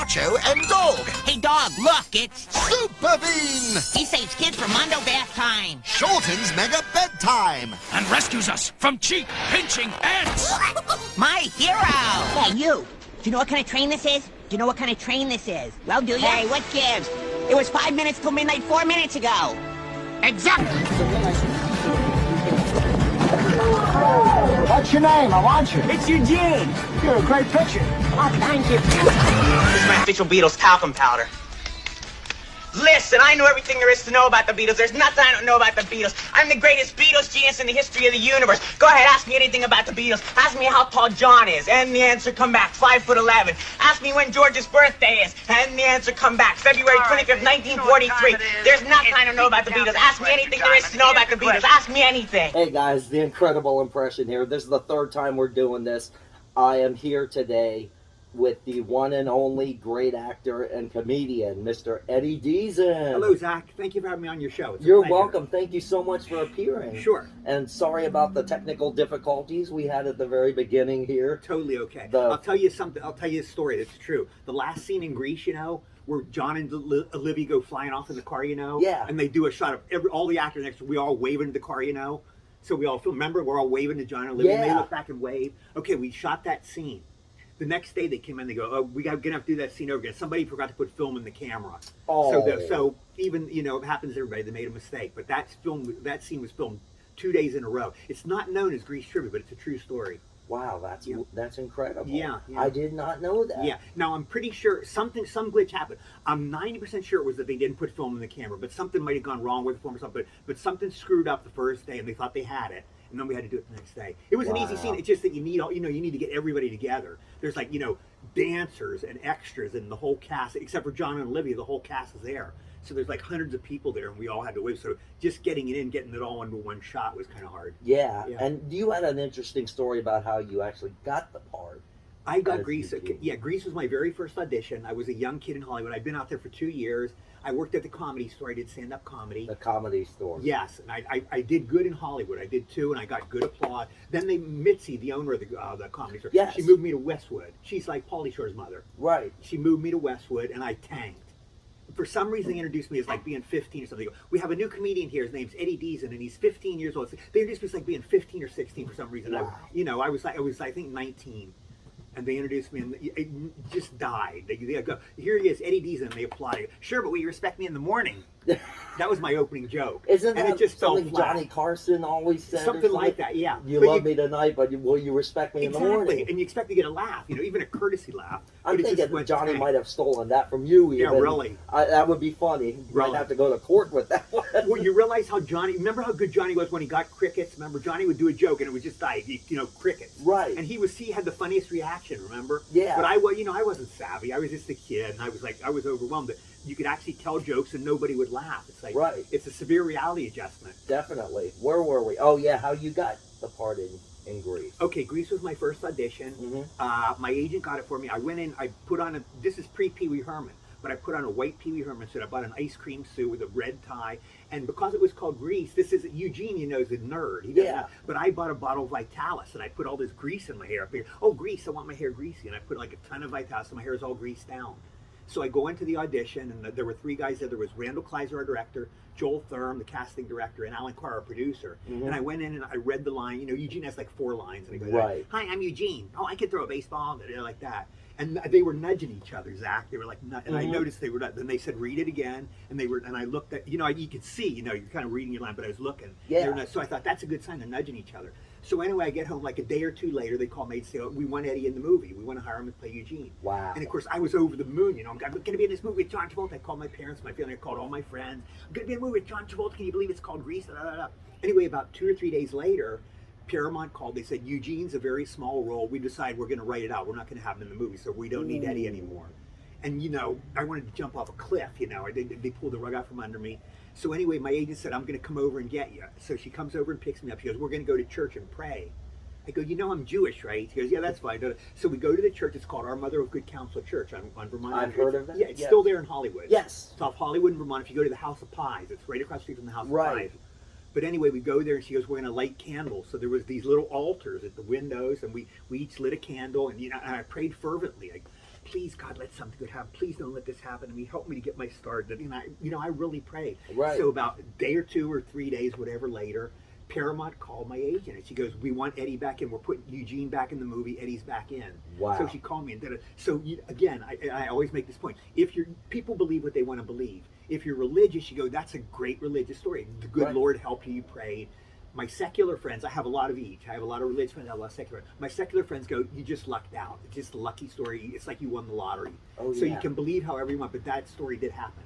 Nacho and Dog. Hey, Dog, look, it's Super Bean. He saves kids from Mondo bath time. Shorten's Mega Bedtime. And rescues us from cheap, pinching ants. My hero. Hey, you. Do you know what kind of train this is? Do you know what kind of train this is? Well, do you? Hey, what gives? It was 5 minutes till midnight 4 minutes ago. Exactly. What's your name? I want you. It's Eugene. You're a great pitcher. Oh, thank you. This is my official Beatles talcum powder. Listen, I know everything there is to know about the Beatles. There's nothing I don't know about the Beatles. I'm the greatest Beatles genius in the history of the universe. Go ahead, ask me anything about the Beatles. Ask me how tall John is, and the answer come back, 5'11". Ask me when George's birthday is, and the answer come back, February 25th, 1943. There's nothing I don't know about the Beatles. Ask me anything there is to know about the Beatles. Ask me anything. Hey guys, the incredible impression here. This is the third time we're doing this. I am here today with the one and only great actor and comedian, Mr. Eddie Deezen. Hello, Zach. Thank you for having me on your show. You're welcome. Thank you so much for appearing. Sure. And sorry about the technical difficulties we had at the very beginning here. Totally okay. I'll tell you something. I'll tell you a story that's true. The last scene in Greece, you know, where John and Olivia go flying off in the car, you know? Yeah. And they do a shot of all the actors next to we all waving to the car, you know? So we all film. Remember, we're all waving to John and Olivia, and they look back and wave. Okay, we shot that scene. The next day they came in, they go, oh, we're going to have to do that scene over again. Somebody forgot to put film in the camera. Oh. So even, you know, it happens to everybody. They made a mistake. But that scene was filmed 2 days in a row. It's not known as Grease Trivia, but it's a true story. Wow, that's incredible. Yeah. I did not know that. Yeah. Now, I'm pretty sure some glitch happened. I'm 90% sure it was that they didn't put film in the camera, but something might have gone wrong with the film or something. But something screwed up the first day, and they thought they had it. And then we had to do it the next day. It was an easy scene. It's just that you need to get everybody together. There's like, you know, dancers and extras and the whole cast, except for John and Olivia, the whole cast is there. So there's like hundreds of people there, and we all had to wait. So just getting it all into one shot was kind of hard. Yeah. And you had an interesting story about how you actually got the part. I got Grease. Yeah, Grease was my very first audition. I was a young kid in Hollywood. I'd been out there for 2 years. I worked at the Comedy Store. I did stand-up comedy. The Comedy Store. Yes, and I did good in Hollywood. I did too, and I got good applause. Then Mitzi, the owner of the Comedy Store, yes. She moved me to Westwood. She's like Pauly Shore's mother. Right. She moved me to Westwood, and I tanked. For some reason, they introduced me as like being 15 or something. We have a new comedian here. His name's Eddie Deezen, and he's 15 years old. They introduced me as like being 15 or 16 for some reason. Wow. I was I think 19. And they introduced me, and it just died. They go, here he is, Eddie Deezen, and they applaud. Sure, but will you respect me in the morning? That was my opening joke. Isn't and that it just something Johnny Carson always said? Something like that, yeah. You love me tonight, but will you respect me in the morning? Exactly, and you expect to get a laugh, you know, even a courtesy laugh. I'm thinking Johnny might have stolen that from you. Even. Yeah, really. That would be funny. You might have to go to court with that one. Well, you realize remember how good Johnny was when he got crickets? Remember, Johnny would do a joke and it would just die, you know, crickets. Right. And he had the funniest reaction, remember? Yeah. But I wasn't savvy. I was just a kid, and I was overwhelmed. You could actually tell jokes and nobody would laugh. It's like, it's a severe reality adjustment. Definitely. Where were we? Oh, yeah, how you got the part in Grease. Okay, Grease was my first audition. Mm-hmm. My agent got it for me. I went in, I put on this is pre-Pee Wee Herman, but I put on a white Pee Wee Herman suit. I bought an ice cream suit with a red tie. And because it was called Grease, this is, Eugene, you know, is a nerd. He doesn't know, but I bought a bottle of Vitalis, and I put all this grease in my hair. I figured, oh, grease, I want my hair greasy. And I put like a ton of Vitalis, and my hair is all greased down. So I go into the audition, and there were 3 guys there. There was Randall Kleiser, our director, Joel Thurm, the casting director, and Alan Carr, our producer. Mm-hmm. And I went in and I read the line. You know, Eugene has like 4 lines. And I go, hi, I'm Eugene. Oh, I could throw a baseball. And like that. And they were nudging each other, Zach. They were like, and I noticed they were. Then they said, read it again. And I looked at, you know, you could see, you know, you're kind of reading your line, but I was looking. Yeah. So I thought that's a good sign. They're nudging each other. So anyway, I get home like a day or 2 later. They call me and say, oh, we want Eddie in the movie. We want to hire him to play Eugene. Wow. And of course, I was over the moon. You know, I'm going to be in this movie with John Travolta. I called my parents, my family. I called all my friends. I'm going to be in a movie with John Travolta. Can you believe it's called Grease? Da, da, da. Anyway, about 2 or 3 days later, Paramount called. They said, Eugene's a very small role. We decided we're going to write it out. We're not going to have him in the movie, so we don't need Eddie anymore. And, you know, I wanted to jump off a cliff, you know. They pulled the rug out from under me. So anyway, my agent said, I'm going to come over and get you. So she comes over and picks me up. She goes, we're going to go to church and pray. I go, you know, I'm Jewish, right? He goes, yeah, that's fine. So we go to the church. It's called Our Mother of Good Counsel Church on Vermont. I've heard of that. Yeah, it's still there in Hollywood. Yes. It's off Hollywood and Vermont. If you go to the House of Pies, it's right across the street from the House of Pies. But anyway, we go there, and she goes, we're going to light candles. So there was these little altars at the windows, and we each lit a candle, and, you know, and I prayed fervently. Like, please, God, let something good happen. Please don't let this happen to me. Help me to get my start. And I really prayed. Right. So about a day or 2 or 3 days, whatever later, Paramount called my agent and she goes, we want Eddie back in. We're putting Eugene back in the movie. Eddie's back in. Wow. So she called me and did it. So again, I always make this point. If people believe what they want to believe. If you're religious, you go, that's a great religious story. The good Lord helped you, you prayed. My secular friends, I have a lot of each. I have a lot of religious friends, I have a lot of secular. My secular friends go, you just lucked out. It's just a lucky story. It's like you won the lottery. Oh, so yeah. you can believe however you want, but that story did happen.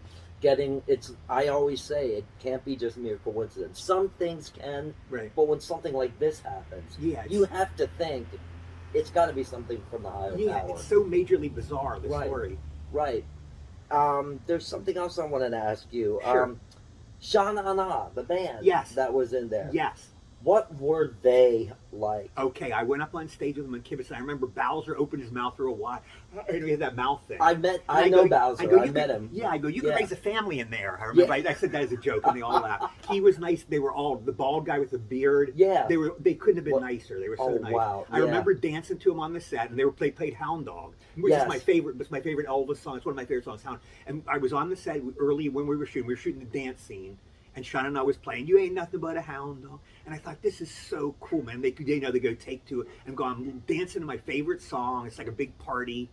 I always say it can't be just mere coincidence. Some things can, Right. but when something like this happens, you have to think it's got to be something from the higher power. It's so majorly bizarre, the story. Right. There's something else I wanted to ask you. Sure. Sha Na Na, the band that was in there. Yes. What were they like? Okay, I went up on stage with them in Kibitz. I remember Bowser opened his mouth for a while. He had that mouth thing. I know Bowser. I met him. Yeah, I go, you could raise a family in there. I remember I said that as a joke, and they all laughed. He was nice. They were all, the bald guy with the beard. Yeah. They couldn't have been nicer. They were so nice. Wow. I remember dancing to him on the set, and they played Hound Dog, which is my favorite. It's my favorite Elvis song. It's one of my favorite songs, Hound. And I was on the set early when we were shooting the dance scene. And Sean and I was playing, you ain't nothing but a hound dog. And I thought, this is so cool, man. They go take to it. I'm going dancing to my favorite song. It's like a big party.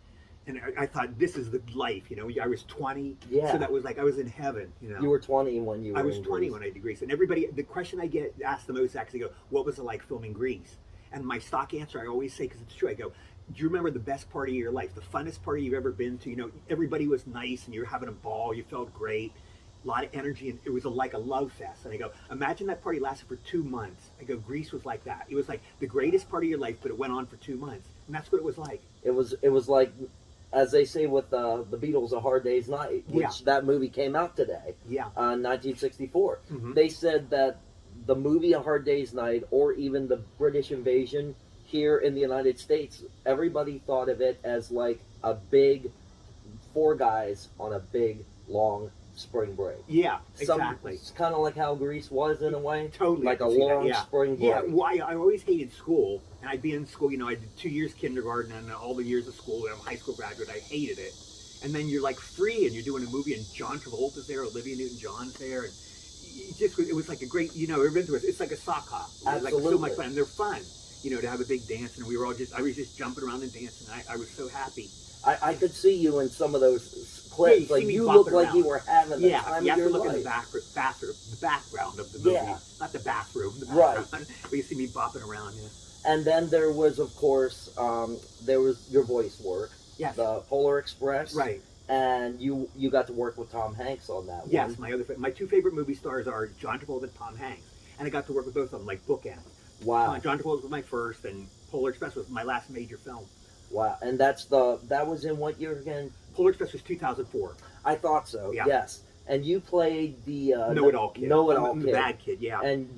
And I thought, this is the life, I was 20. Yeah. So that was like, I was in heaven, You were 20 when you were I was in 20 Greece. when I did Grease. And everybody, the question I get asked the most actually go, what was it like filming Grease? And my stock answer, I always say, because it's true, I go, do you remember the best party of your life? The funnest party you've ever been to? Everybody was nice and you were having a ball. You felt great. A lot of energy, and it was like a love fest. And I go, imagine that party lasted for 2 months. I go, Grease was like that. It was like the greatest party of your life, but it went on for 2 months, and that's what it was like. It was like, as they say with the Beatles, A Hard Day's Night, which that movie came out today. Yeah. 1964. Mm-hmm. They said that the movie A Hard Day's Night, or even the British invasion here in the United States, everybody thought of it as like a big 4 guys on a big long spring break. Yeah, exactly. It's kind of like how Greece was in a way. Totally. Like a long spring break. Yeah, well, I always hated school. And I'd be in school, I did 2 years kindergarten and all the years of school. I'm a high school graduate. I hated it. And then you're like free and you're doing a movie and John Travolta's there, Olivia Newton-John's there. And it was like a great, it's like a sock hop. Absolutely. Like so much fun. And they're fun, to have a big dance. And I was just jumping around and dancing. I was so happy. I could see you in some of those clips. Yeah, you look like you were having the time of your life. You have to look in the background of the movie. Yeah. Not the bathroom, the background. Right. But you see me bopping around, And then there was, of course, there was your voice work. Yes. The Polar Express. Right. And you got to work with Tom Hanks on that one. Yes, my 2 favorite movie stars are John Travolta and Tom Hanks. And I got to work with both of them, like bookends. Wow. John Travolta was my first, and Polar Express was my last major film. Wow. And that was in what year again? Polar Express was 2004. I thought so, yeah. Yes. And you played the know-it-all kid. Know-it-all kid. The bad kid, yeah. And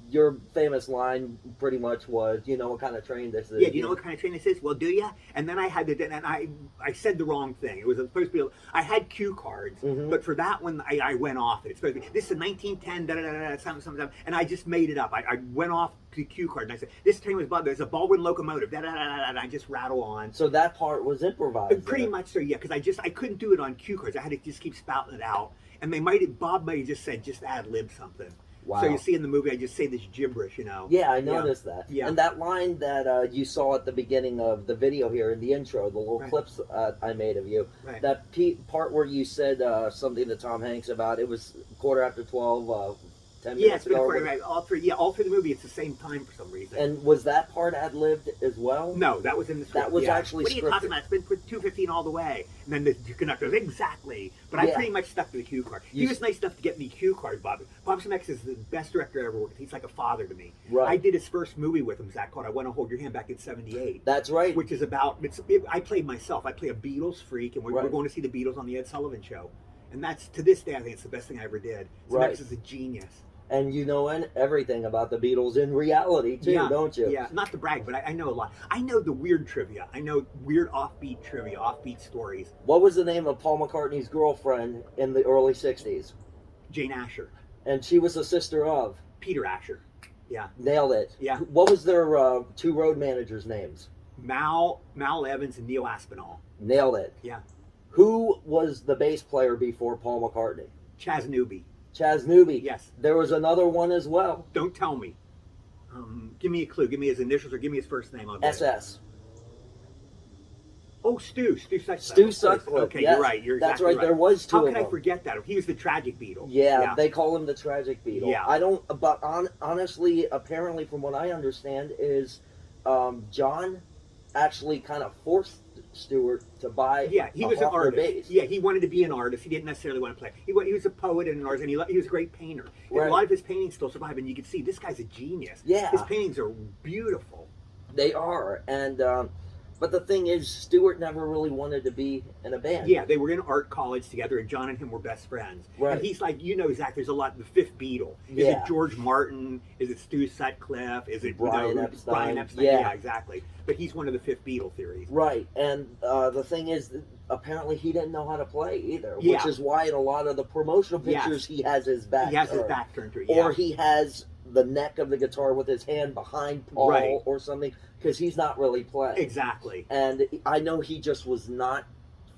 your famous line pretty much was, "Do you know what kind of train this is?" Yeah, do you know what kind of train this is? Well, do you? And then I had to, and I said the wrong thing. It was supposed to be, I had cue cards, but for that one, I went off it. It's supposed to be, this is 1910, something, and I just made it up. I went off the cue card, and I said, this train was bought, there's a Baldwin locomotive, and I just rattle on. So that part was improvised? Pretty much so, yeah, because I couldn't do it on cue cards. I had to just keep spouting it out. And Bob might have just said, just ad-lib something. Wow. So you see in the movie, I just say this gibberish, Yeah, I noticed that. Yeah. And that line that you saw at the beginning of the video here in the intro, the little clips I made of you, that part where you said something to Tom Hanks about it was 12:15, 10 minutes. Yeah, it's been all through the movie. It's the same time for some reason. And was that part ad-libbed as well? No, that was in the script. That was actually What are you talking about? It's been 2:15 all the way. And then the conductor goes, exactly. But I pretty much stuck to the cue card. He was nice enough to get me cue cards, Bob. Bob Zemeckis is the best director I ever worked with. He's like a father to me. Right. I did his first movie with him, Zach, called I Want to Hold Your Hand back in '78. That's right. Which is about, I played myself. I play a Beatles freak, and we're going to see the Beatles on the Ed Sullivan Show. And that's, to this day, I think it's the best thing I ever did. Zemeckis is a genius. And you know everything about the Beatles in reality, too, don't you? Yeah, not to brag, but I know a lot. I know the weird trivia. I know weird offbeat trivia, offbeat stories. What was the name of Paul McCartney's girlfriend in the early 60s? Jane Asher. And she was a sister of? Peter Asher. Yeah. Nailed it. Yeah. What was their 2 road managers' names? Mal Evans and Neil Aspinall. Nailed it. Yeah. Who was the bass player before Paul McCartney? Chaz Newby. Chaz Newby. Yes. There was another one as well. Don't tell me. Give me a clue. Give me his initials or give me his first name. I'll get it. SS. Oh, Stu Sutcliffe. Stu Sutcliffe. Okay, yes. you're right. You're That's exactly right. There was two How of could I them. forget that? He was the tragic Beatle. Yeah, they call him the tragic Beatle. Yeah. I don't. But honestly, apparently, from what I understand, is John actually kind of forced Stewart to buy. Yeah, he was an Hofner artist. bass. Yeah, he wanted to be an artist. He didn't necessarily want to play. He was a poet and an artist, and he was a great painter. And Right. a lot of his paintings still survive, and you can see this guy's a genius. Yeah. His paintings are beautiful. They are, and but the thing is, Stewart never really wanted to be in a band. Yeah, they were in art college together, and John and him were best friends. Right. And he's like, Zach, there's a lot. The fifth Beatle. Is Yeah. it George Martin? Is it Stu Sutcliffe? Is it Brian Epstein? Brian Epstein? Yeah. Yeah, exactly. But he's one of the fifth Beatle theories. Right, and the thing is, apparently he didn't know how to play either, Yeah. which is why in a lot of the promotional Yes. pictures he has his back He has his turned. back turned to it. Or Yeah. he has the neck of the guitar with his hand behind Paul Right. or something, because he's not really playing. Exactly. And I know he just was not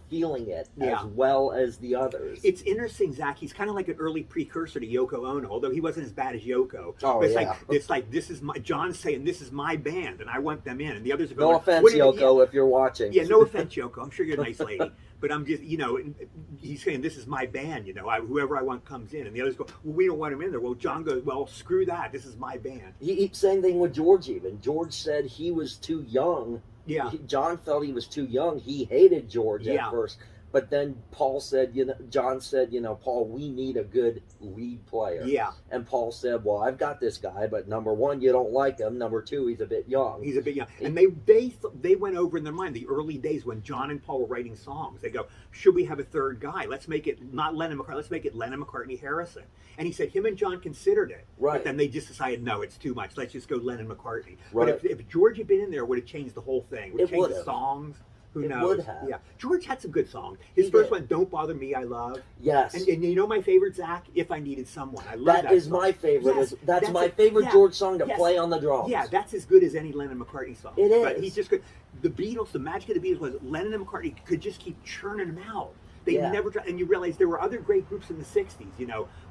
feeling it Yeah. as well as the others. It's interesting, Zach. He's kind of like an early precursor to Yoko Ono, although he wasn't as bad as Yoko. Oh, But it's yeah. like this is my John's saying this is my band and I want them in, and the others are No going. offense, "What do you-" Yoko, if you're watching. Yeah, no offense, Yoko. I'm sure you're a nice lady, but I'm just and he's saying this is my band. Whoever I want comes in, and the others go, well, we don't want him in there. Well, John goes, well, screw that. This is my band. Same thing with George even. George said he was too young. Yeah. John felt he was too young. He hated George Yeah. at first. But then Paul said, John said, Paul, we need a good lead player. Yeah. And Paul said, well, I've got this guy, but number one, you don't like him. Number two, he's a bit young. He's a bit young. And they went over in their mind the early days when John and Paul were writing songs. They go, should we have a third guy? Let's make it not Lennon McCartney. Let's make it Lennon McCartney Harrison. And he said him and John considered it. Right. But then they just decided, no, it's too much. Let's just go Lennon McCartney. Right. But if George had been in there, it would have changed the whole thing. Would have It changed the would've. songs. Who It knows? would have. Yeah. George had some good songs. His He first did. one, Don't Bother Me, I Love. Yes. And you know my favorite, Zach? If I Needed Someone. I love that. That is song. my favorite. Yes, That's my it. favorite Yeah. George song to Yes. play on the drums. Yeah, that's as good as any Lennon McCartney song. It But is. he's just good. The Beatles, the magic of the Beatles was Lennon and McCartney could just keep churning them out. They Yeah. never, and you realize there were other great groups in the '60s.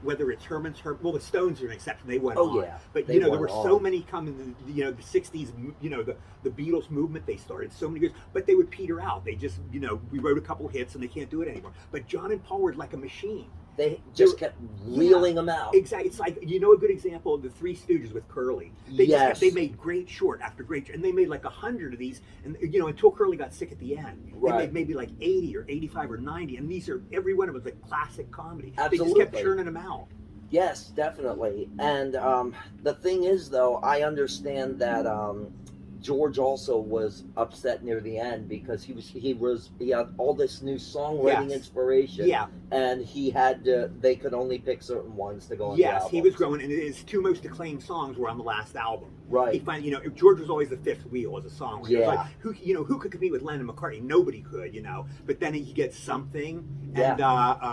Whether it's well, the Stones are an exception; they went on. Yeah. But They there went were so on. many coming. The '60s. The Beatles movement they started so many years, but they would peter out. They just, we wrote a couple hits and they can't do it anymore. But John and Paul were like a machine. They just kept reeling them out. Exactly. It's like, a good example of the Three Stooges with Curly. Yes. They made great short after great short, and they made like 100 of these, and until Curly got sick at the end. Right. They made maybe like 80 or 85 or 90, and every one of them was a classic comedy. They Absolutely. just kept churning them out. Yes, definitely. And the thing is, though, I understand that George also was upset near the end because he had all this new songwriting Yes. inspiration. Yeah. And they could only pick certain ones to go on the Yes, he album. was growing, and his two most acclaimed songs were on the last album. Right. He finally, George was always the fifth wheel as a songwriter. It was Yeah. like, who could compete with Lennon and McCartney? Nobody could, But then he gets Something, and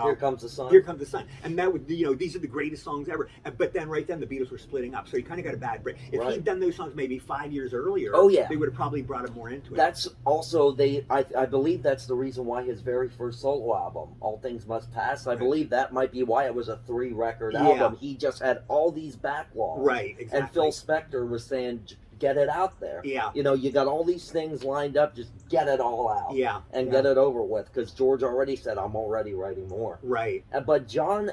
Here Comes the Sun. Here Comes the Sun, and that would, these are the greatest songs ever. But then right then the Beatles were splitting up, so he kind of got a bad break. If Right. he'd done those songs maybe 5 years earlier, Oh, yeah. they would have probably brought him more into it. That's also I believe that's the reason why his very first solo album, All Things Must Pass, I believe that might be why it was a 3-record Yeah. album. He just had all these backlogs. Right, exactly. And Phil Spector was saying, get it out there. Yeah. You got all these things lined up, just get it all out. Yeah, And yeah. get it over with, because George already said, I'm already writing more. Right. But John,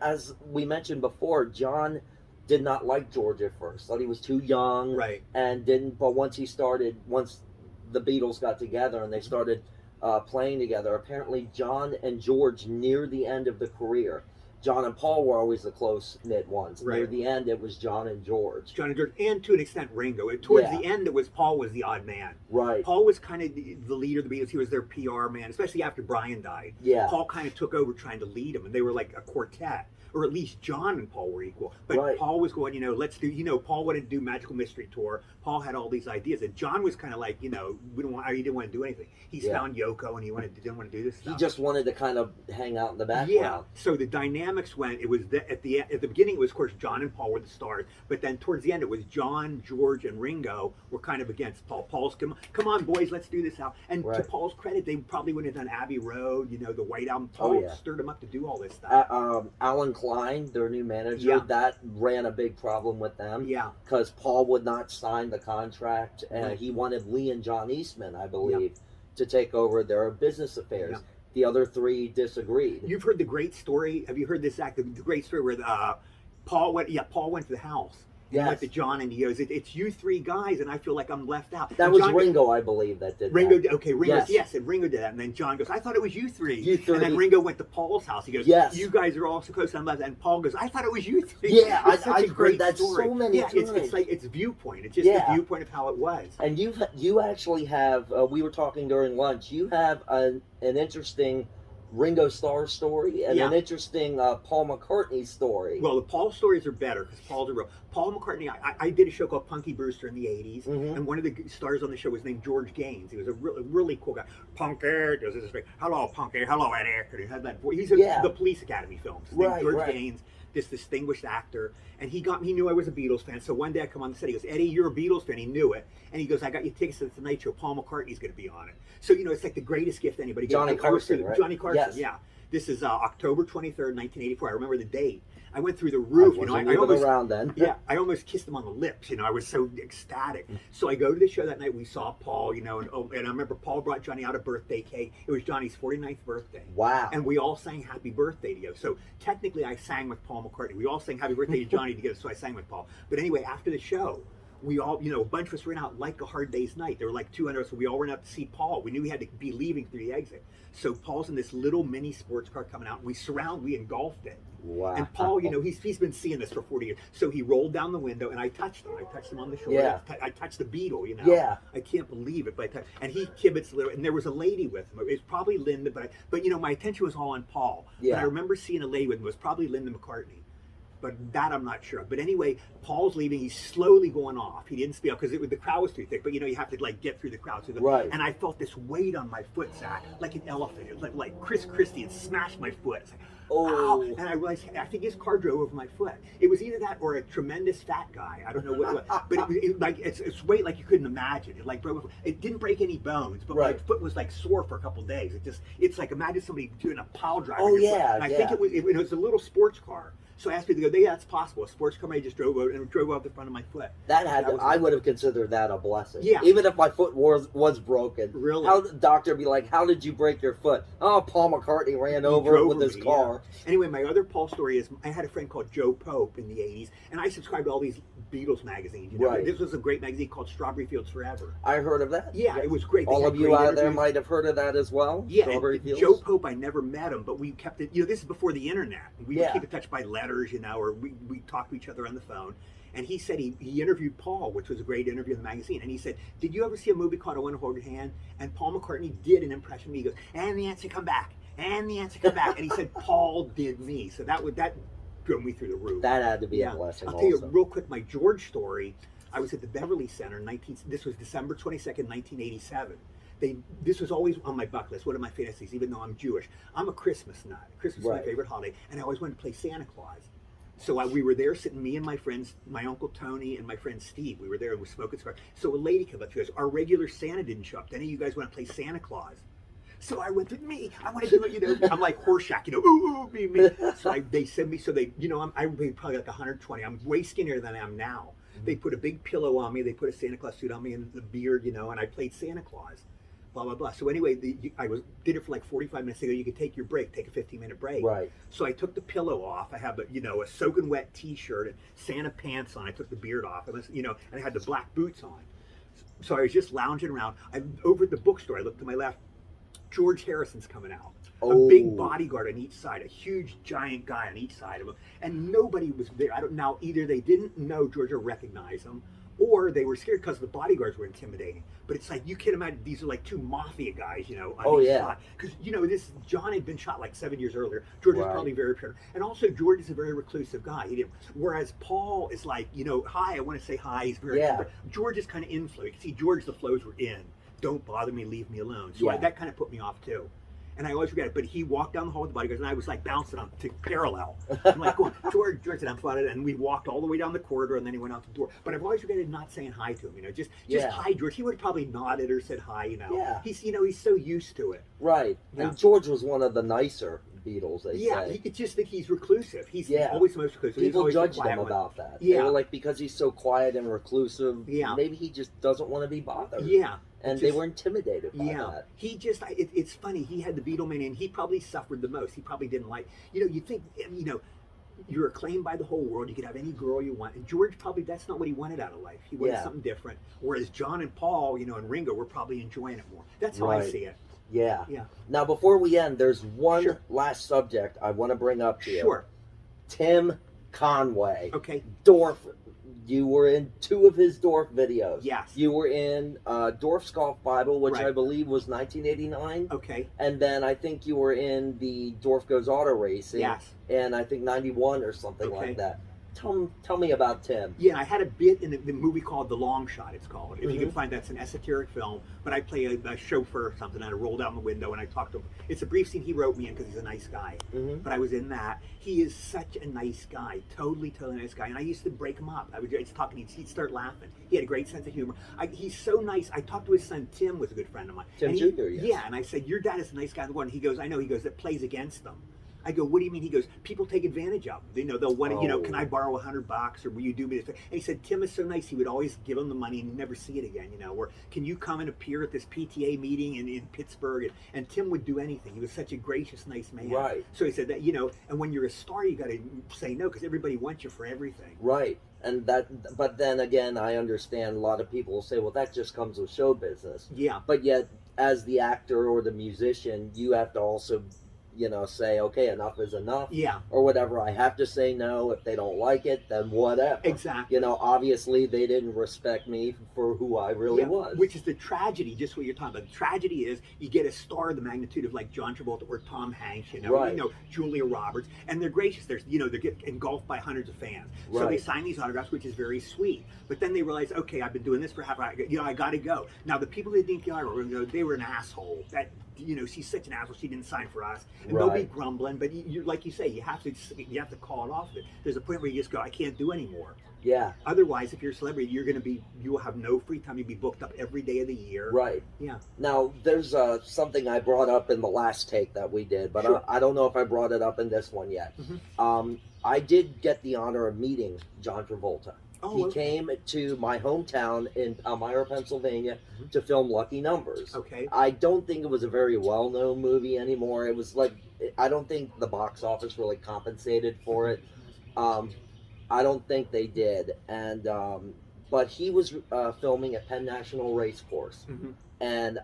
as we mentioned before, John did not like George at first. Thought he was too young. Right. And didn't. But once the Beatles got together and they started playing together, apparently John and George, near the end of the career, John and Paul were always the close-knit ones. Right. Near the end, it was John and George. John and George, and to an extent Ringo. Towards Yeah. the end, Paul was the odd man. Right. Paul was kind of the leader of the Beatles. He was their PR man, especially after Brian died. Yeah. Paul kind of took over trying to lead them, and they were like a quartet. or at least John and Paul were equal. But Right. Paul was going, let's do, Paul wanted to do Magical Mystery Tour. Paul had all these ideas, and John was kind of like, he didn't want to do anything. He's found Yoko, and didn't want to do this stuff. He just wanted to kind of hang out in the background. Yeah. So the dynamics went. It was at the beginning. It was, of course, John and Paul were the stars, but then towards the end, it was John, George, and Ringo were kind of against Paul. Paul's come on, boys, let's do this out. And to Paul's credit, they probably wouldn't have done Abbey Road, the White Album. Paul stirred them up to do all this stuff. Alan Klein, their new manager, that ran a big problem with them. Yeah. Because Paul would not sign the contract, and he wanted Lee and John Eastman, I believe, to take over their business affairs. Yeah. The other three disagreed. You've heard the great story. Have you heard this act? The great story where Paul went to the house. He went to John and he goes, "It's you three guys, and I feel like I'm left out." That and was John Ringo, I believe, that did Ringo. that. Okay, Ringo. Yes, and Ringo did that. And then John goes, "I thought it was you three." You three. And then Ringo went to Paul's house. He goes, "Yes, you guys are all so close. I'm left." And Paul goes, "I thought it was you three." Yeah, I've heard that story. so many times. It's like it's viewpoint. It's just the viewpoint of how it was. And you actually have. We were talking during lunch. You have an interesting Ringo Starr story and an interesting Paul McCartney story. Well, the Paul stories are better because Paul's a real. Paul McCartney, I did a show called Punky Brewster in the 80s, and one of the stars on the show was named George Gaines. He was a really cool guy. Punky, does this thing. Hello, Punky. Hello, Eddie. He had that voice. He's in the Police Academy films. George Gaines, this distinguished actor, and he knew I was a Beatles fan. So one day I come on the set, he goes, "Eddie, you're a Beatles fan." He knew it, and he goes, "I got you tickets to the Tonight Show. Paul McCartney's going to be on it." So it's like the greatest gift anybody gets. Johnny Carson, right? Johnny Carson, yes. yeah. This is October 23rd, 1984. I remember the date. I went through the roof. I almost around then. Yeah, I almost kissed him on the lips. I was so ecstatic. So I go to the show that night. We saw Paul. And I remember Paul brought Johnny out a birthday cake. It was Johnny's 49th birthday. Wow. And we all sang Happy Birthday together. So technically, I sang with Paul McCartney. We all sang Happy Birthday to Johnny together. So I sang with Paul. But anyway, after the show, we all, a bunch of us ran out like a Hard Day's Night. There were like 200 of us, so we all ran out to see Paul. We knew we had to be leaving through the exit. So Paul's in this little mini sports car coming out. We engulfed it. Wow. And Paul, he's been seeing this for 40 years. So he rolled down the window, and I touched him. I touched him on the shoulder. Yeah. I touched the Beatle, Yeah. I can't believe it, but and he kibitzed a little. And there was a lady with him. It was probably Linda, but my attention was all on Paul. Yeah. But I remember seeing a lady with him. It was probably Linda McCartney. But that I'm not sure. But anyway, Paul's leaving. He's slowly going off. He didn't speak because the crowd was too thick. But you have to get through the crowd. So and I felt this weight on my foot, Zach, like an elephant. It was like Chris Christie had smashed my foot. It's like, oh! And I realized I think his car drove over my foot. It was either that or a tremendous fat guy. I don't know what it was. But it's weight like you couldn't imagine. It broke. It didn't break any bones, but my foot was sore for a couple of days. It's like imagine somebody doing a pile driver. Oh yeah. And I think it was a little sports car. So I asked people to go, yeah, that's possible. A sports car just drove out the front of my foot. I would have considered that a blessing. Yeah. Even if my foot was broken. Really? The doctor would be like, "How did you break your foot?" "Oh, Paul McCartney ran over it with his car." Yeah. Anyway, my other Paul story is I had a friend called Joe Pope in the 80s, and I subscribed to all these Beatles magazines. Right. This was a great magazine called Strawberry Fields Forever. I heard of that. Yeah, it was great. All of you out there might have heard of that as well. Yeah, Strawberry Fields. Joe Pope, I never met him, but we kept it. This is before the internet. We would keep in touch by letters, or we talked to each other on the phone. And he said he interviewed Paul, which was a great interview in the magazine. And he said, "Did you ever see a movie called I Want to Hold Your Hand?" And Paul McCartney did an impression of me. He goes, "And the answer come back. And the answer come back." And he said, "Paul did me." So that drove me through the roof. That had to be a blessing. I'll tell you real quick, my George story. I was at the Beverly Center this was December 22nd, 1987. This was always on my bucket list, one of my fantasies, even though I'm Jewish. I'm a Christmas nut. Christmas is my favorite holiday, and I always wanted to play Santa Claus. So we were there sitting, me and my friends, my Uncle Tony and my friend Steve. We were there and we were smoking cigars. So a lady came up to us. "Our regular Santa didn't show up. Do any of you guys want to play Santa Claus?" So I went to me. I want to do it, I'm like Horseshack, ooh, me. So they sent me, I weighed probably like 120. I'm way skinnier than I am now. They put a big pillow on me. They put a Santa Claus suit on me and the beard, and I played Santa Claus. Blah, blah, blah. So anyway, did it for like 45 minutes. They go, "You can take your break, take a 15-minute break." Right. So I took the pillow off. I have a soaking wet T-shirt and Santa pants on. I took the beard off, and I had the black boots on. So I was just lounging around. Over at the bookstore, I looked to my left. George Harrison's coming out. A big bodyguard on each side, a huge giant guy on each side of him, and nobody was there. Now either they didn't know George or recognize him, or they were scared because the bodyguards were intimidating. But it's like, you can imagine these are like two mafia guys, you know. Oh, yeah. Because, you know, this John had been shot like 7 years earlier. George is probably very proud. And also, George is a very reclusive guy. He didn't. Whereas Paul is like, you know, hi, I want to say hi. He's very. Yeah. George is kind of in flow. You can see George, the flows were in. Don't bother me, leave me alone. So that kind of put me off too. And I always forget it. But he walked down the hall with the bodyguards, and I was like bouncing on to parallel. I'm like, well, George, said I'm flattered. And we walked all the way down the corridor, and then he went out the door. But I've always regretted not saying hi to him. You know, just hi, George. He would have probably nodded or said hi. You know, he's so used to it. Right. Yeah. And George was one of the nicer Beatles. They say. It's just that he's reclusive. He's always the most reclusive. People judged him about that. Yeah, they were like, because he's so quiet and reclusive. Yeah, maybe he just doesn't want to be bothered. Yeah. And they were intimidated by that. He just, it's funny, he had the Beatlemania, and he probably suffered the most. He probably didn't like, you know, you think, you know, you're acclaimed by the whole world, you could have any girl you want. And George probably, that's not what he wanted out of life. He wanted something different. Whereas John and Paul, you know, and Ringo were probably enjoying it more. That's how I see it. Yeah. Yeah. Now, before we end, there's one last subject I want to bring up to you. Sure. Tim Conway. Okay. Dorf. You were in 2 of his Dorf videos. Yes. You were in Dorf's Golf Bible, which Right. I believe was 1989. Okay. And then I think you were in the Dorf Goes Auto Racing. Yes. And I think 91 or something like that. Tell me about Tim. Yeah, I had a bit in the movie called The Long Shot, it's called. If you can find that's an esoteric film, but I play a chauffeur or something, and I rolled out the window and I talked to him. It's a brief scene. He wrote me in because he's a nice guy. But I was in that. He is such a nice guy, totally nice guy. And I used to break him up. I would just talk, and he'd start laughing. He had a great sense of humor. He's so nice. I talked to his son, Tim, was a good friend of mine. Tim Jr., yes. Yeah, and I said, your dad is a nice guy. And he goes, I know. He goes, that plays against them. I go, what do you mean? He goes, people take advantage of them. You know, they'll want to, you know, can I borrow $100 or will you do me this? And he said, Tim is so nice. He would always give him the money and you never see it again, you know, or can you come and appear at this PTA meeting in Pittsburgh? And Tim would do anything. He was such a gracious, nice man. Right. So he said that, you know, and when you're a star, you got to say no because everybody wants you for everything. Right. And but then again, I understand a lot of people will say, well, that just comes with show business. Yeah. But yet, as the actor or the musician, you have to also, you know, say, okay, enough is enough. Yeah. Or whatever. I have to say no. If they don't like it, then whatever. Exactly. You know, obviously they didn't respect me for who I really was. Which is the tragedy, just what you're talking about. The tragedy is you get a star of the magnitude of like John Travolta or Tom Hanks, you know, Julia Roberts, and they're gracious. They're, you know, they get engulfed by hundreds of fans. So they sign these autographs, which is very sweet. But then they realize, okay, I've been doing this for half an hour. You know, I got to go. Now, the people that didn't get you know, they were an asshole. That, you know, she's such an asshole. She didn't sign for us, and they'll be grumbling. But you, like you say, you have to call it off. There's a point where you just go, I can't do anymore. Yeah. Otherwise, if you're a celebrity, you will have no free time. You'll be booked up every day of the year. Right. Yeah. Now, there's something I brought up in the last take that we did, but I don't know if I brought it up in this one yet. I did get the honor of meeting John Travolta. He came to my hometown in Palmyra, Pennsylvania to film Lucky Numbers. Okay. I don't think it was a very well-known movie anymore. It was like, I don't think the box office really compensated for it. I don't think they did. And but he was filming at Penn National Race Course. And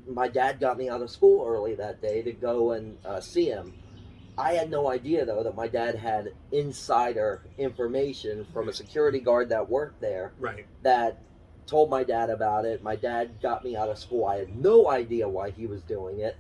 my dad got me out of school early that day to go and see him. I had no idea, though, that my dad had insider information from a security guard that worked there that told my dad about it. My dad got me out of school. I had no idea why he was doing it.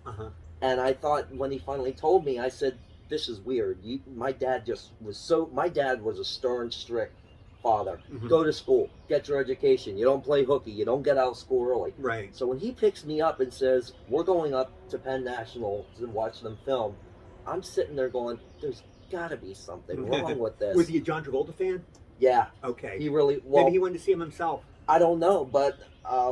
And I thought when he finally told me, I said, this is weird. My dad was a stern, strict father. Go to school, get your education. You don't play hooky. You don't get out of school early. Right. So when he picks me up and says, we're going up to Penn National to watch them film, I'm sitting there going, there's got to be something wrong with this. Was he a John Travolta fan? Yeah. Okay. He really, well, maybe he wanted to see him himself. I don't know, but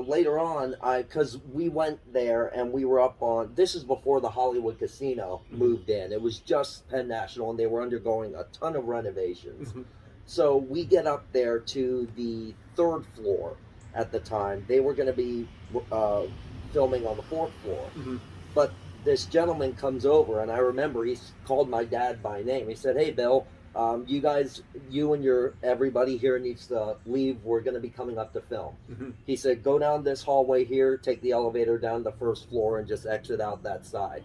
later on, because we went there and we were up on, this is before the Hollywood Casino moved in. It was just Penn National and they were undergoing a ton of renovations. So we get up there to the 3rd floor at the time. They were going to be filming on the 4th floor. But this gentleman comes over, and I remember he called my dad by name. He said, hey, Bill, you guys, you and everybody here needs to leave. We're going to be coming up to film. He said, go down this hallway here, take the elevator down the 1st floor, and just exit out that side.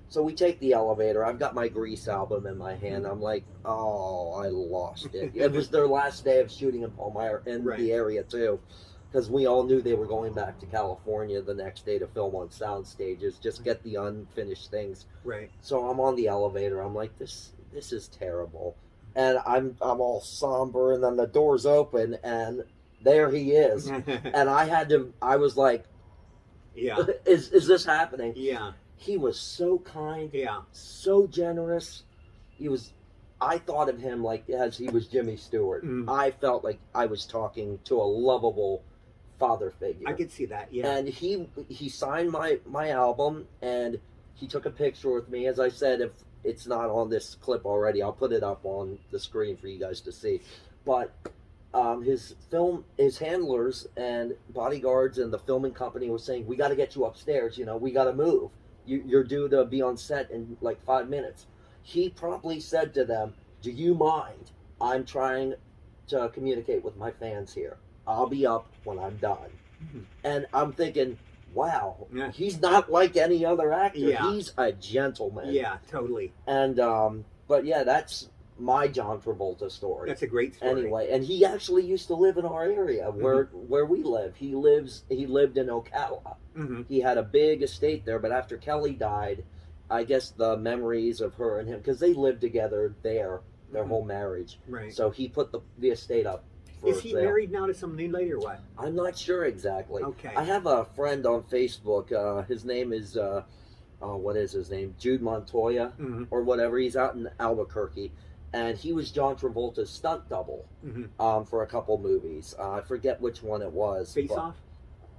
So we take the elevator. I've got my Grease album in my hand. I'm like, oh, I lost it. It was their last day of shooting in Palmyra, in the area too, because we all knew they were going back to California the next day to film on sound stages, just get the unfinished things. Right. So I'm on the elevator. I'm like, this is terrible, and I'm all somber, and then the doors open, and there he is, and I was like, yeah, is this happening? Yeah. He was so kind, Yeah, so generous. I thought of him like as he was Jimmy Stewart. I felt like I was talking to a lovable father figure. I could see that, yeah. And he signed my album, and he took a picture with me. As I said, if it's not on this clip already, I'll put it up on the screen for you guys to see. But his handlers and bodyguards and the filming company were saying, we got to get you upstairs, we got to move. You're due to be on set in like 5 minutes. He promptly said to them, do you mind? I'm trying to communicate with my fans here. I'll be up when I'm done. And I'm thinking, wow, he's not like any other actor. Yeah. He's a gentleman. Yeah, totally. And, but yeah, that's my John Travolta story. That's a great story. Anyway, and he actually used to live in our area where we live. He lived in Ocala. He had a big estate there, but after Kelly died, I guess the memories of her and him, because they lived together there, their whole marriage. Right. So he put the estate up. Is he married now to some new lady or what? I'm not sure exactly. Okay. I have a friend on Facebook. His name is, what is his name? Jude Montoya or whatever. He's out in Albuquerque. And he was John Travolta's stunt double for a couple movies. I forget which one it was. Face Off?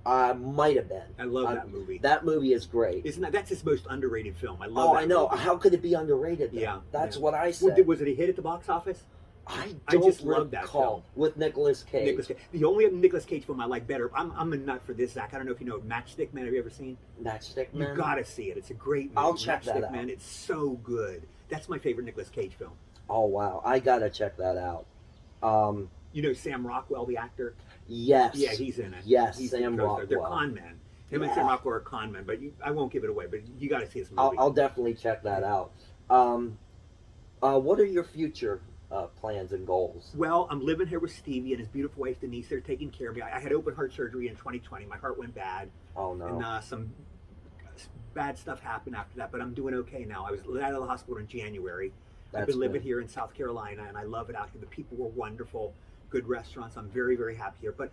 Might have been. I love that movie. That movie is great. That's his most underrated film. I love that. I know. Movie. How could it be underrated then? Yeah. That's what I said. Was it a hit at the box office? I just love that film. With Nicolas Cage. The only Nicolas Cage film I like better, I'm a nut for this, Zach. I don't know if you know Matchstick Man. Have you ever seen? Matchstick Man? You gotta see it. It's a great movie. I'll check that out. Matchstick Man, it's so good. That's my favorite Nicolas Cage film. Oh, wow. I gotta check that out. You know Sam Rockwell, the actor? Yes. Yeah, he's in it. Yes, he's Sam Rockwell. They're con men. Him and Sam Rockwell are con men, but I won't give it away, but you gotta see this movie. I'll definitely check that out. What are your future plans and goals? Well, I'm living here with Stevie and his beautiful wife Denise. They're taking care of me. I had open heart surgery in 2020. My heart went bad. Oh, no. And some bad stuff happened after that, but I'm doing okay now. I was out of the hospital in January. I've been living here in South Carolina, and I love it out here. The people were wonderful, good restaurants. I'm very, very happy here. But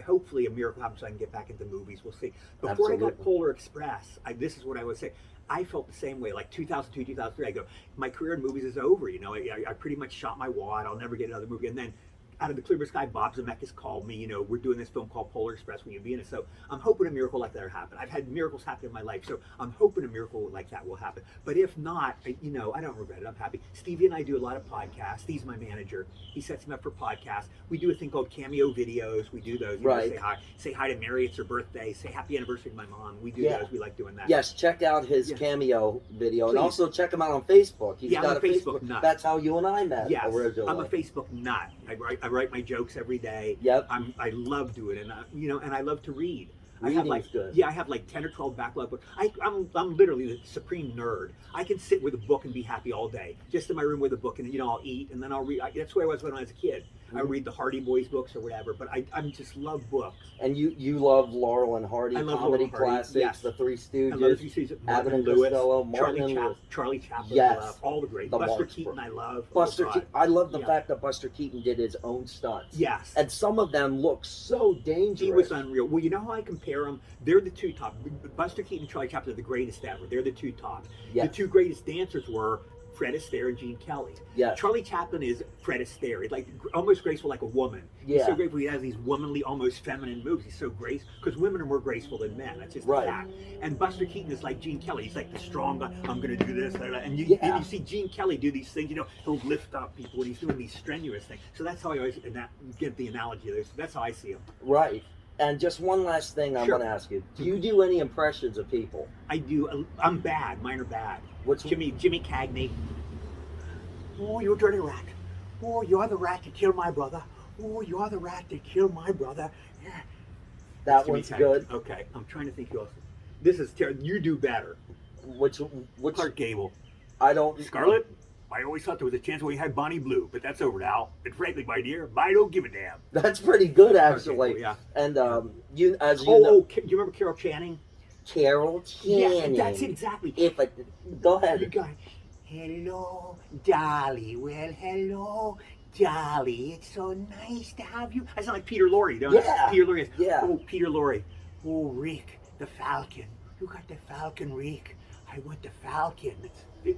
hopefully a miracle happens so I can get back into movies. We'll see. Before I got Polar Express, this is what I would say. I felt the same way, like 2002, 2003. I go, my career in movies is over. I pretty much shot my wad. I'll never get another movie. And then out of the clear sky, Bob Zemeckis called me. We're doing this film called Polar Express. Will you be in it? So I'm hoping a miracle like that will happen. I've had miracles happen in my life, so I'm hoping a miracle like that will happen. But if not, I don't regret it. I'm happy. Stevie and I do a lot of podcasts. He's my manager. He sets me up for podcasts. We do a thing called cameo videos. We do those. Right. Say hi to Mary. It's her birthday. Say happy anniversary to my mom. We do those. We like doing that. Yes, check out his cameo video. Please. And also check him out on Facebook. He's got I'm a Facebook nut. That's how you and I met originally. I'm a Facebook nut. I write my jokes every day. Yep. I love doing it, and I love to read. Reading's good. I have like 10 or 12 backlog books. I'm literally the supreme nerd. I can sit with a book and be happy all day, just in my room with a book, and I'll eat, and then I'll read. That's where I was when I was a kid. I read the Hardy Boys books or whatever, but I just love books. And you love Laurel and Hardy, comedy classics, yes. The Three Stooges, I love the Three Stooges, Abbott and Lewis, Costello, Charlie Chaplin, yes, I love, all the great. The Buster Keaton, I love. Buster Keaton, I love the fact that Buster Keaton did his own stunts. Yes. And some of them look so dangerous. He was unreal. Well, you know how I compare them? They're the two top. Buster Keaton and Charlie Chaplin are the greatest ever. They're the two tops. Yes. The two greatest dancers were Fred Astaire and Gene Kelly. Yeah. Charlie Chaplin is Fred Astaire. He's like almost graceful like a woman. Yeah. He's so grateful. He has these womanly, almost feminine moves. He's so graceful because women are more graceful than men. That's just a fact. And Buster Keaton is like Gene Kelly. He's like the strong guy. I'm going to do this. And you see Gene Kelly do these things. He'll lift up people and he's doing these strenuous things. So that's how I always get the analogy there. So that's how I see him. Right. And just one last thing I'm going to ask you. Do you do any impressions of people? I do. I'm bad. Mine are bad. What's Jimmy Cagney. Oh, you dirty rat. Oh, you're the rat that killed my brother. Oh, you're the rat that killed my brother. Yeah. That one's good. Okay, I'm trying to think who else. This is terrible. You do better. which Clark Gable. I don't. Scarlett? I always thought there was a chance we had Bonnie Blue, but that's over now. And frankly, my dear, I don't give a damn. That's pretty good, actually. Gable, yeah. And you, as you know, do you remember Carol Channing? Carol Channing. Yeah, that's it, exactly. If I go ahead. You got, hello, Dolly. Well, hello, Dolly. It's so nice to have you. I sound like Peter Lorre, don't I? Peter Lorre. Yeah. Oh, Peter Lorre. Oh, Rick, the Falcon. You got the Falcon, Rick. I want the Falcon.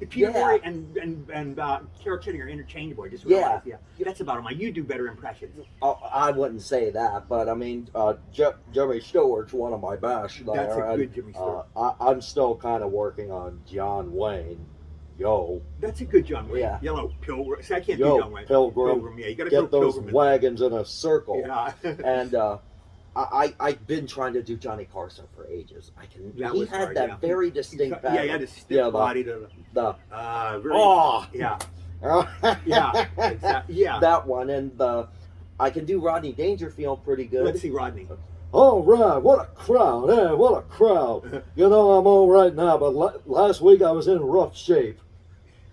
Peter Lorre and Carol Channing are interchangeable. I just realized. Yeah. That's about them. You do better impressions. I wouldn't say that, but I mean, Jimmy Stewart's one of my best. That's a good Jimmy Stewart. I'm still kind of working on John Wayne. Yo. That's a good John Wayne. Yeah. Yellow Pilgrim. See, I can't do John Wayne. Pilgrim. Yeah, you got to get those Pilgrim wagons in a circle. Yeah. And I've been trying to do Johnny Carson for ages. He had hard, that very distinct pattern. Yeah, he had a stiff body to yeah. Yeah, exactly. Yeah. That one, and I can do Rodney Dangerfield pretty good. Let's see Rodney. All right, what a crowd! Hey, what a crowd! You know I'm all right now, but last week I was in rough shape.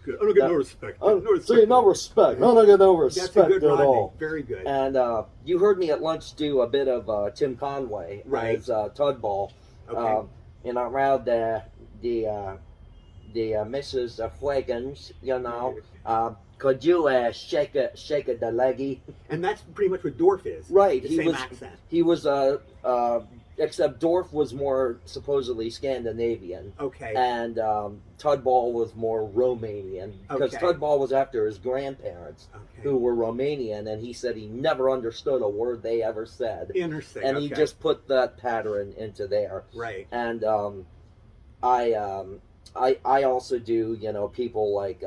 Good. I don't get no respect. No respect. I don't get no respect That's a good at Rodney. all. Very good. And you heard me at lunch do a bit of Tim Conway as Tudball. Okay. Around the Mrs. Huygens, you know. Could you shake the leggy? And that's pretty much what Dorf is. Right. The same accent. He was except Dorf was more supposedly Scandinavian. Okay. And Tudball was more Romanian because Tudball was after his grandparents who were Romanian, and he said he never understood a word they ever said. Interesting. And he just put that pattern into there. Right. And I also do, people like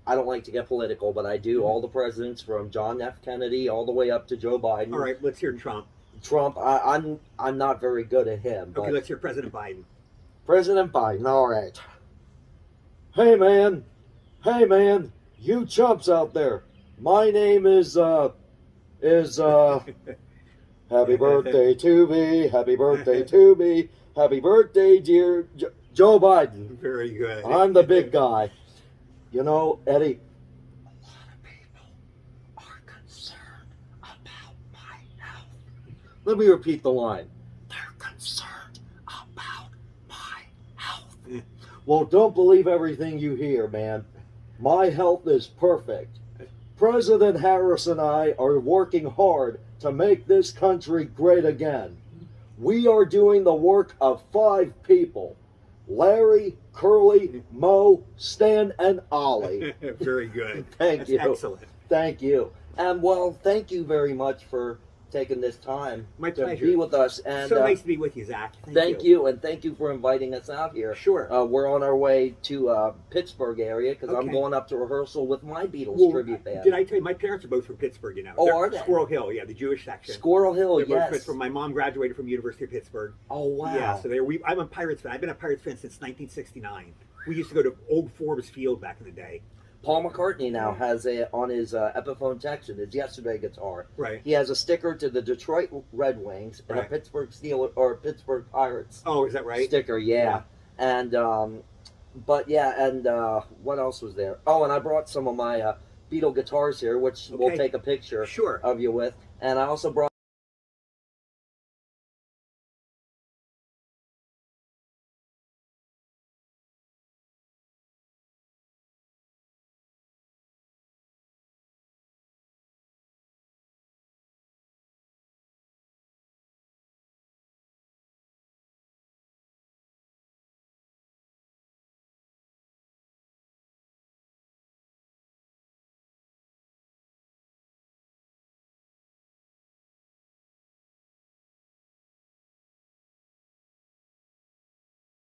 I don't like to get political, but I do all the presidents from John F. Kennedy all the way up to Joe Biden. All right, let's hear Trump. Trump, I'm not very good at him. Okay, let's hear President Biden. President Biden, all right. Hey man, you chumps out there. My name is happy birthday to me, happy birthday to me, happy birthday dear Joe Biden. Very good. I'm the big guy. You know, Eddie, A lot of people are concerned about my health. let me repeat the line. They're concerned about my health. Well, don't believe everything you hear, man. My health is perfect. President Harris and I are working hard to make this country great again. We are doing the work of 5 people. Larry, Curly, Mo, Stan, and Ollie. Very good. Thank you. Excellent. Thank you. And thank you very much for taking this time My to pleasure. be with us. And So nice to be with you, Zach. thank you, and thank you for inviting us out here. Sure. We're on our way to Pittsburgh area because I'm Okay. going up to rehearsal with my Beatles tribute band. Did I tell you, my parents are both from Pittsburgh, Oh, They're are they? Squirrel Hill, the Jewish section. Squirrel Hill, They're both yes. Pittsburgh. My mom graduated from University of Pittsburgh. Oh, wow. Yeah, so I'm a Pirates fan. I've been a Pirates fan since 1969. We used to go to Old Forbes Field back in the day. Paul McCartney now has on his Epiphone Texan, his Yesterday guitar. Right. He has a sticker to the Detroit Red Wings and a Pittsburgh Steelers or Pittsburgh Pirates. Oh, is that right? Sticker, yeah. And what else was there? Oh, and I brought some of my Beatle guitars here, which we'll take a picture Sure. of you with. And I also brought